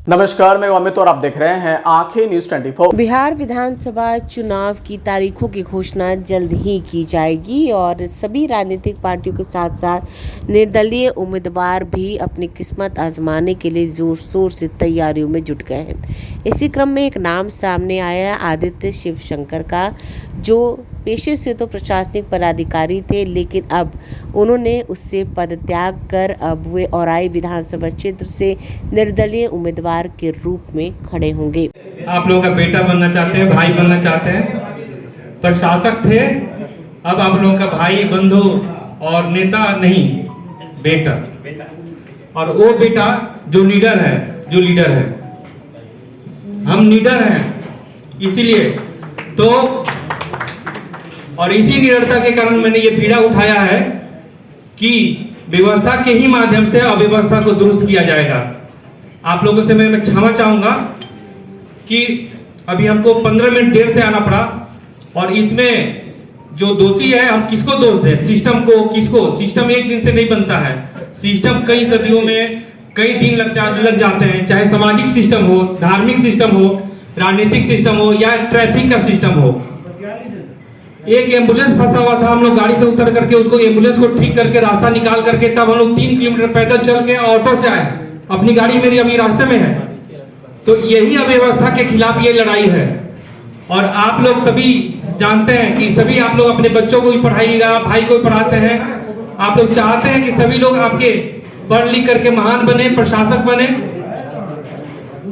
नमस्कार, मैं अमित और आप देख रहे हैं आंखें न्यूज 24। बिहार विधानसभा चुनाव की तारीखों की घोषणा जल्द ही की जाएगी और सभी राजनीतिक पार्टियों के साथ साथ निर्दलीय उम्मीदवार भी अपनी किस्मत आजमाने के लिए जोर शोर से तैयारियों में जुट गए हैं। इसी क्रम में एक नाम सामने आया आदित्य शिवशंकर का, जो पेशे से तो प्रशासनिक पदाधिकारी थे, लेकिन अब उन्होंने उससे पदत्याग कर अब वे औराई विधानसभा क्षेत्र से निर्दलीय उम्मीदवार के रूप में खड़े होंगे। आप लोगों का बेटा बनना चाहते हैं, भाई बनना चाहते हैं। प्रशासक थे, अब आप लोगों का भाई, बंधु और नेता नहीं, बेटा। और वो बेटा जो लीडर है, हम लीडर हैं, इसीलिए तो और इसी निडरता के कारण मैंने ये पीड़ा उठाया है कि व्यवस्था के ही माध्यम से अव्यवस्था को दुरुस्त किया जाएगा। आप लोगों से मैं क्षमा चाहूंगा कि अभी हमको 15 मिनट देर से आना पड़ा और इसमें जो दोषी है, हम किसको दोष दें? सिस्टम को? किसको? सिस्टम एक दिन से नहीं बनता है। सिस्टम कई सदियों में कई दिन लग जाते हैं, चाहे सामाजिक सिस्टम हो, धार्मिक सिस्टम हो, राजनीतिक सिस्टम हो या ट्रैफिक का सिस्टम हो। एक एम्बुलेंस फंसा हुआ था, हम लोग गाड़ी से उतर करके उसको एम्बुलेंस को ठीक करके रास्ता निकाल करके तब हम लोग 3 किलोमीटर पैदल चल के ऑटो से आए। अपनी गाड़ी मेरी अभी रास्ते में है। तो यही अव्यवस्था के खिलाफ ये लड़ाई है। और आप लोग सभी जानते हैं कि सभी आप लोग अपने बच्चों को भी पढ़ाइएगा, भाई को भी पढ़ाते हैं। आप लोग चाहते हैं कि सभी लोग आपके पढ़ लिख करके महान बने, प्रशासक बने।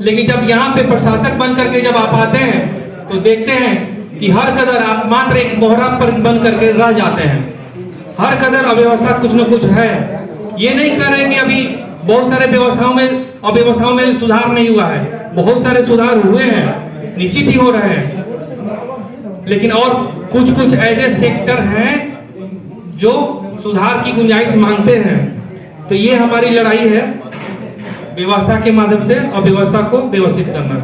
लेकिन जब यहाँ पे प्रशासक बन करके जब आप आते हैं तो देखते हैं कि हर कदर आप मात्र एक मोहरा पर बन करके रह जाते हैं। हर कदर अव्यवस्था कुछ न कुछ है। ये नहीं कह रहे कि अभी बहुत सारे अव्यवस्थाओं में सुधार नहीं हुआ है, बहुत सारे सुधार हुए हैं, निश्चित ही हो रहे हैं। लेकिन और कुछ ऐसे सेक्टर हैं जो सुधार की गुंजाइश मांगते हैं। तो ये हमारी लड़ाई है, व्यवस्था के माध्यम से अव्यवस्था को व्यवस्थित करना।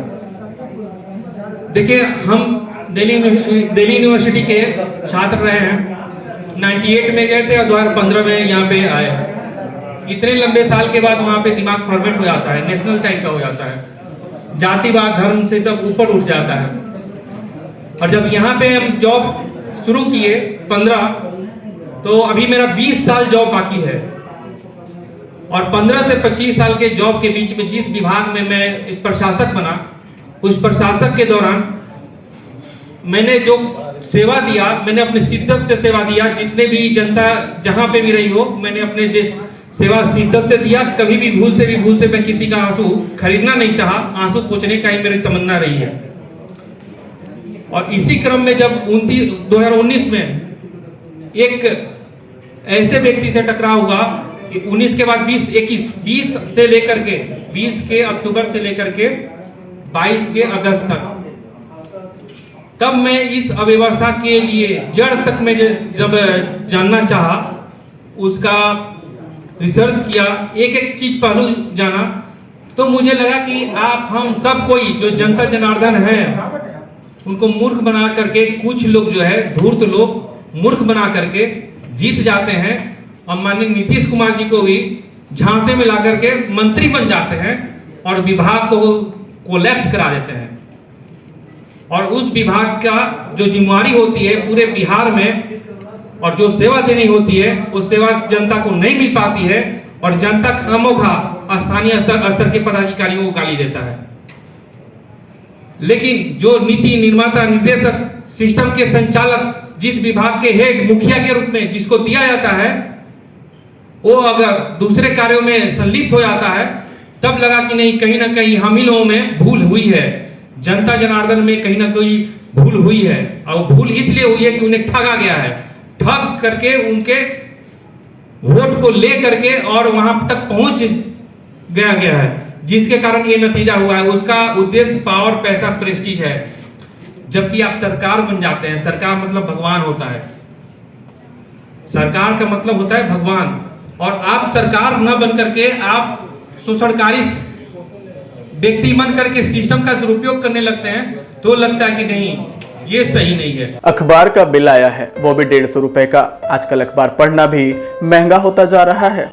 देखिए, हम दिल्ली यूनिवर्सिटी के छात्र रहे हैं। 98 में गए थे और 2015 में यहाँ पे आए। इतने लंबे साल के बाद वहाँ पे दिमाग फॉर्मेट हो जाता है, नेशनल टाइप का हो जाता है, जातिवाद धर्म से सब ऊपर उठ जाता है। और जब यहाँ पे हम जॉब शुरू किए 15, तो अभी मेरा 20 साल जॉब बाकी है। और 15 से 25 साल के जॉब के बीच में जिस विभाग में मैं एक प्रशासक बना, उस प्रशासक के दौरान मैंने जो सेवा दिया, मैंने अपनी शिद्दत से सेवा दिया। जितने भी जनता जहां पे भी रही हो, मैंने अपने सेवा शिद्दत से दिया। कभी भी भूल से मैं किसी का आंसू खरीदना नहीं चाहा, आंसू पोंछने का ही मेरी तमन्ना रही है। और इसी क्रम में जब 2019 में एक ऐसे व्यक्ति से टकराव हुआ कि 19 के बाद 20 से लेकर के 20 के अक्टूबर से लेकर के 22 के अगस्त तक, तब मैं इस अव्यवस्था के लिए जड़ तक में जब जानना चाहा, उसका रिसर्च किया, एक चीज पहलू जाना, तो मुझे लगा कि हम सब कोई जो जनता जनार्दन है, उनको मूर्ख बना करके कुछ लोग जो है धूर्त लोग मूर्ख बना करके जीत जाते हैं। और माननीय नीतीश कुमार जी को भी झांसे में ला करके मंत्री बन जाते हैं और विभाग को कोलैप्स करा देते हैं। और उस विभाग का जो जिम्मेवारी होती है पूरे बिहार में और जो सेवा देनी होती है, उस सेवा जनता को नहीं मिल पाती है और जनता खामोखा स्थानीय स्तर के पदाधिकारियों को गाली देता है। लेकिन जो नीति निर्माता, निर्देशक, सिस्टम के संचालक, जिस विभाग के हेड मुखिया के रूप में जिसको दिया जाता है, वो अगर दूसरे कार्यों में संलिप्त हो जाता है, तब लगा कि नहीं, कहीं ना कहीं हम ही लोगों में भूल हुई है, जनता जनार्दन में कहीं ना कहीं भूल हुई है। और भूल इसलिए हुई है कि उन्हें ठगा गया है, ठग करके उनके वोट को ले करके और वहां तक पहुंच गया है, जिसके कारण ये नतीजा हुआ है। उसका उद्देश्य पावर, पैसा, प्रेस्टीज है। जबकि आप सरकार बन जाते हैं, सरकार मतलब भगवान होता है, सरकार का मतलब होता है भगवान। और आप सरकार न बन करके आप शोषणकारी व्यक्ति बन करके सिस्टम का दुरुपयोग करने लगते हैं, तो लगता है कि नहीं, ये सही नहीं है। अखबार का बिल आया है, वो भी 150 रुपए का। आजकल अखबार पढ़ना भी महंगा होता जा रहा है।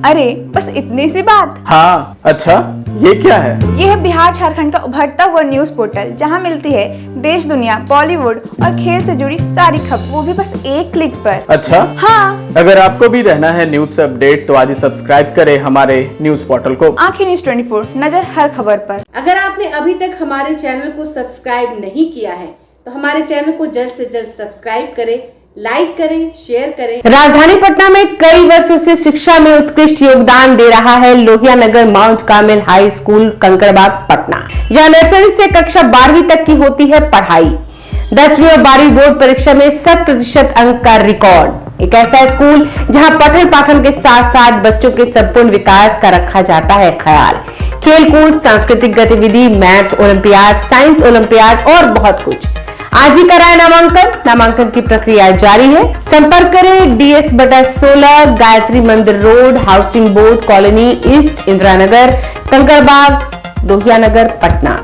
अरे बस इतनी सी बात? हाँ, अच्छा ये क्या है? ये है बिहार झारखंड का उभरता हुआ न्यूज पोर्टल, जहां मिलती है देश दुनिया, बॉलीवुड और खेल से जुड़ी सारी खबर, वो भी बस एक क्लिक पर। अच्छा, हाँ, अगर आपको भी रहना है न्यूज से अपडेट तो आज ही सब्सक्राइब करें हमारे न्यूज पोर्टल को। आंखें न्यूज 24, नजर हर खबर पर। अगर आपने अभी तक हमारे चैनल को सब्सक्राइब नहीं किया है तो हमारे चैनल को जल्द से जल्द सब्सक्राइब करें, लाइक करें, शेयर करें। राजधानी पटना में कई वर्षों से शिक्षा में उत्कृष्ट योगदान दे रहा है Lohia Nagar Mount Carmel high school Kankarbagh Patna, जहां नर्सरी से कक्षा 12वीं तक की होती है पढ़ाई। 10वीं और 12वीं बोर्ड परीक्षा में 100% अंक का रिकॉर्ड। एक ऐसा स्कूल जहां पठन पाठन के साथ साथ बच्चों के संपूर्ण विकास का रखा जाता है ख्याल। खेलकूद, सांस्कृतिक गतिविधि, मैथ ओलंपियाड, साइंस ओलंपियाड और बहुत कुछ। आज ही कराए नामांकन की प्रक्रिया जारी है। संपर्क करें DS/16 Gayatri Mandir road, housing board colony east, Indira Nagar, Kankarbagh, Lohia Nagar, Patna.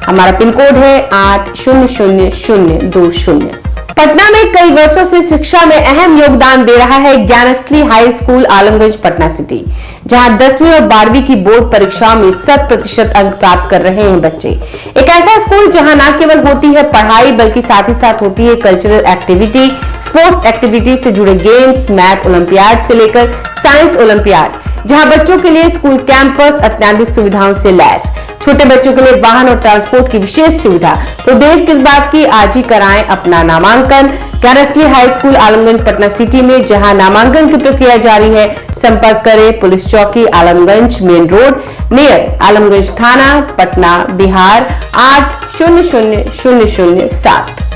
हमारा पिन कोड है 800020। पटना में कई वर्षों से शिक्षा में अहम योगदान दे रहा है Gyansthali high school Alamganj Patna city, जहां 10वीं और 12वीं की बोर्ड परीक्षाओं में 100% अंक प्राप्त कर रहे हैं बच्चे। एक ऐसा स्कूल जहां न केवल होती है पढ़ाई बल्कि साथ ही साथ होती है कल्चरल एक्टिविटी, स्पोर्ट्स एक्टिविटी से जुड़े गेम्स, मैथ ओलंपियाड से लेकर साइंस ओलंपियाड, जहां बच्चों के लिए स्कूल कैंपस अत्याधुनिक सुविधाओं से लैस, छोटे बच्चों के लिए वाहन और ट्रांसपोर्ट की विशेष सुविधा। तो देर किस बात की, आज ही कराएं अपना नामांकन Gyansthali high school Alamganj Patna city में, जहां नामांकन की प्रक्रिया जारी है। संपर्क करें पुलिस चौकी Alamganj main road near Alamganj थाना, पटना, बिहार 800007।